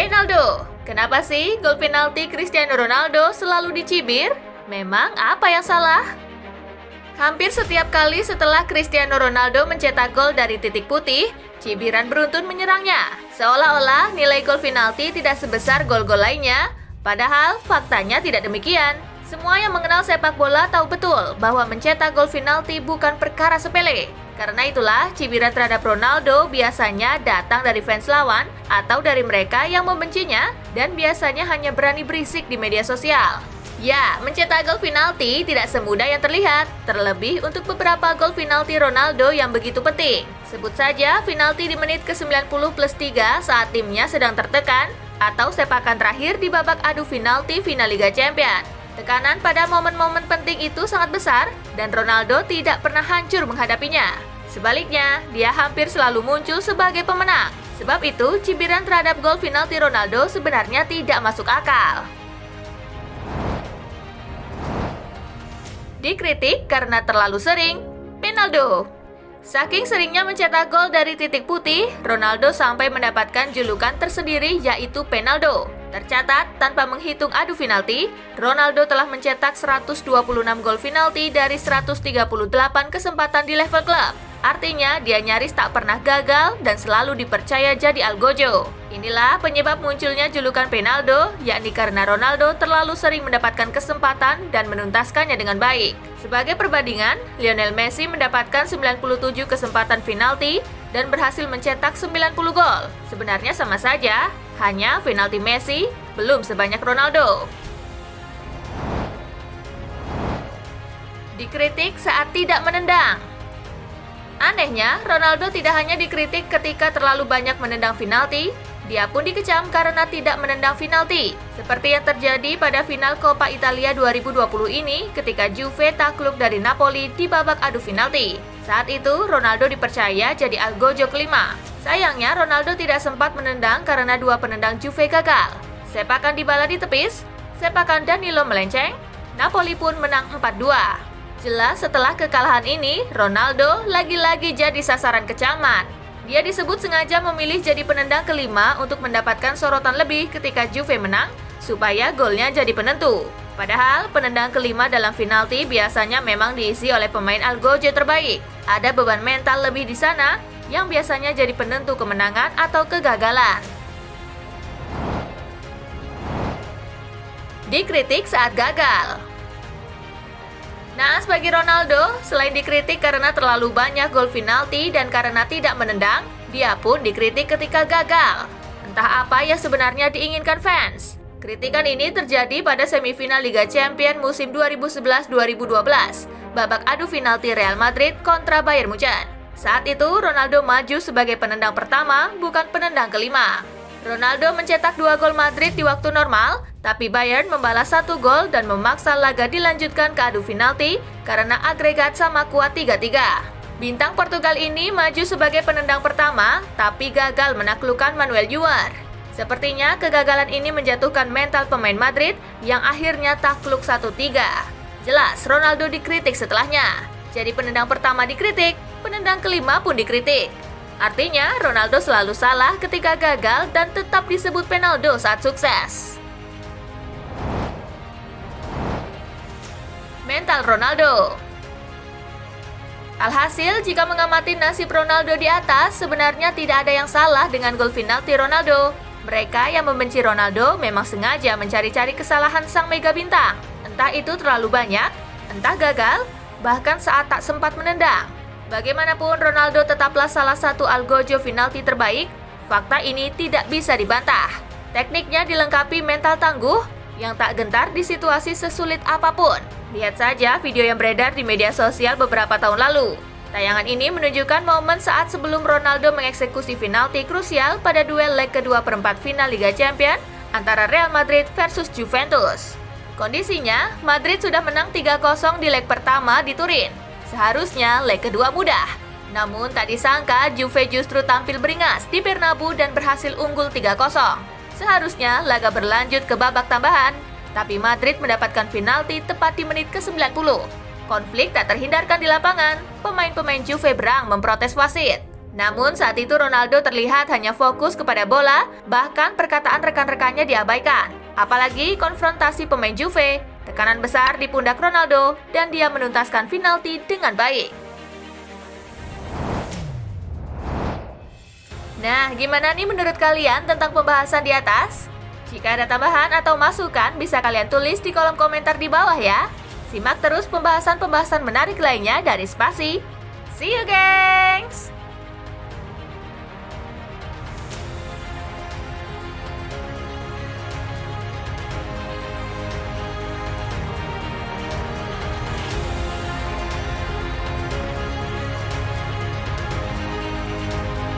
Penaldo. Kenapa sih gol penalti Cristiano Ronaldo selalu dicibir? Memang apa yang salah? Hampir setiap kali setelah Cristiano Ronaldo mencetak gol dari titik putih, cibiran beruntun menyerangnya. Seolah-olah nilai gol penalti tidak sebesar gol-gol lainnya, padahal faktanya tidak demikian. Semua yang mengenal sepak bola tahu betul bahwa mencetak gol penalti bukan perkara sepele. Karena itulah, cibiran terhadap Ronaldo biasanya datang dari fans lawan atau dari mereka yang membencinya dan biasanya hanya berani berisik di media sosial. Ya, mencetak gol penalti tidak semudah yang terlihat, terlebih untuk beberapa gol penalti Ronaldo yang begitu penting. Sebut saja penalti di menit ke-90+3 saat timnya sedang tertekan, atau sepakan terakhir di babak adu penalti final Liga Champions. Tekanan pada momen-momen penting itu sangat besar, dan Ronaldo tidak pernah hancur menghadapinya. Sebaliknya, dia hampir selalu muncul sebagai pemenang. Sebab itu, cibiran terhadap gol penalti Ronaldo sebenarnya tidak masuk akal. Dikritik karena terlalu sering, Penaldo. Saking seringnya mencetak gol dari titik putih, Ronaldo sampai mendapatkan julukan tersendiri yaitu Penaldo. Tercatat, tanpa menghitung adu penalti, Ronaldo telah mencetak 126 gol penalti dari 138 kesempatan di level klub. Artinya, dia nyaris tak pernah gagal dan selalu dipercaya jadi algojo. Inilah penyebab munculnya julukan Penaldo, yakni karena Ronaldo terlalu sering mendapatkan kesempatan dan menuntaskannya dengan baik. Sebagai perbandingan, Lionel Messi mendapatkan 97 kesempatan penalti dan berhasil mencetak 90 gol. Sebenarnya sama saja, hanya penalti Messi belum sebanyak Ronaldo. Dikritik saat tidak menendang. Anehnya, Ronaldo tidak hanya dikritik ketika terlalu banyak menendang penalti, dia pun dikecam karena tidak menendang penalti. Seperti yang terjadi pada final Coppa Italia 2020 ini ketika Juve takluk dari Napoli di babak adu penalti. Saat itu, Ronaldo dipercaya jadi algojo kelima. Sayangnya, Ronaldo tidak sempat menendang karena dua penendang Juve gagal. Sepakan Dybala ditepis, sepakan Danilo melenceng, Napoli pun menang 4-2. Jelas setelah kekalahan ini, Ronaldo lagi-lagi jadi sasaran kecaman. Dia disebut sengaja memilih jadi penendang kelima untuk mendapatkan sorotan lebih ketika Juve menang, supaya golnya jadi penentu. Padahal, penendang kelima dalam penalti biasanya memang diisi oleh pemain algojo terbaik. Ada beban mental lebih di sana, yang biasanya jadi penentu kemenangan atau kegagalan. Dikritik saat gagal. Nah, bagi Ronaldo, selain dikritik karena terlalu banyak gol penalti dan karena tidak menendang, dia pun dikritik ketika gagal. Entah apa yang sebenarnya diinginkan fans. Kritikan ini terjadi pada semifinal Liga Champions musim 2011-2012, babak adu penalti Real Madrid kontra Bayern Munchen. Saat itu, Ronaldo maju sebagai penendang pertama, bukan penendang kelima. Ronaldo mencetak 2 gol Madrid di waktu normal, tapi Bayern membalas 1 gol dan memaksa laga dilanjutkan ke adu penalti karena agregat sama kuat 3-3. Bintang Portugal ini maju sebagai penendang pertama, tapi gagal menaklukkan Manuel Neuer. Sepertinya kegagalan ini menjatuhkan mental pemain Madrid yang akhirnya takluk 1-3. Jelas Ronaldo dikritik setelahnya. Jadi penendang pertama dikritik, penendang kelima pun dikritik. Artinya, Ronaldo selalu salah ketika gagal dan tetap disebut Penaldo saat sukses. Mental Ronaldo. Alhasil, jika mengamati nasib Ronaldo di atas, sebenarnya tidak ada yang salah dengan gol penalti Ronaldo. Mereka yang membenci Ronaldo memang sengaja mencari-cari kesalahan sang mega bintang. Entah itu terlalu banyak, entah gagal, bahkan saat tak sempat menendang. Bagaimanapun, Ronaldo tetaplah salah satu algojo penalti terbaik. Fakta ini tidak bisa dibantah. Tekniknya dilengkapi mental tangguh yang tak gentar di situasi sesulit apapun. Lihat saja video yang beredar di media sosial beberapa tahun lalu. Tayangan ini menunjukkan momen saat sebelum Ronaldo mengeksekusi penalti krusial pada duel leg kedua perempat final Liga Champions antara Real Madrid versus Juventus. Kondisinya, Madrid sudah menang 3-0 di leg pertama di Turin. Seharusnya leg kedua mudah. Namun tak disangka Juve justru tampil beringas di Bernabeu dan berhasil unggul 3-0. Seharusnya laga berlanjut ke babak tambahan, tapi Madrid mendapatkan penalti tepat di menit ke-90. Konflik tak terhindarkan di lapangan, pemain-pemain Juve berang memprotes wasit. Namun saat itu Ronaldo terlihat hanya fokus kepada bola, bahkan perkataan rekan-rekannya diabaikan. Apalagi konfrontasi pemain Juve, tekanan besar di pundak Ronaldo, dan dia menuntaskan penalti dengan baik. Nah, gimana nih menurut kalian tentang pembahasan di atas? Jika ada tambahan atau masukan, bisa kalian tulis di kolom komentar di bawah ya. Simak terus pembahasan-pembahasan menarik lainnya dari Spasi. See you, gengs!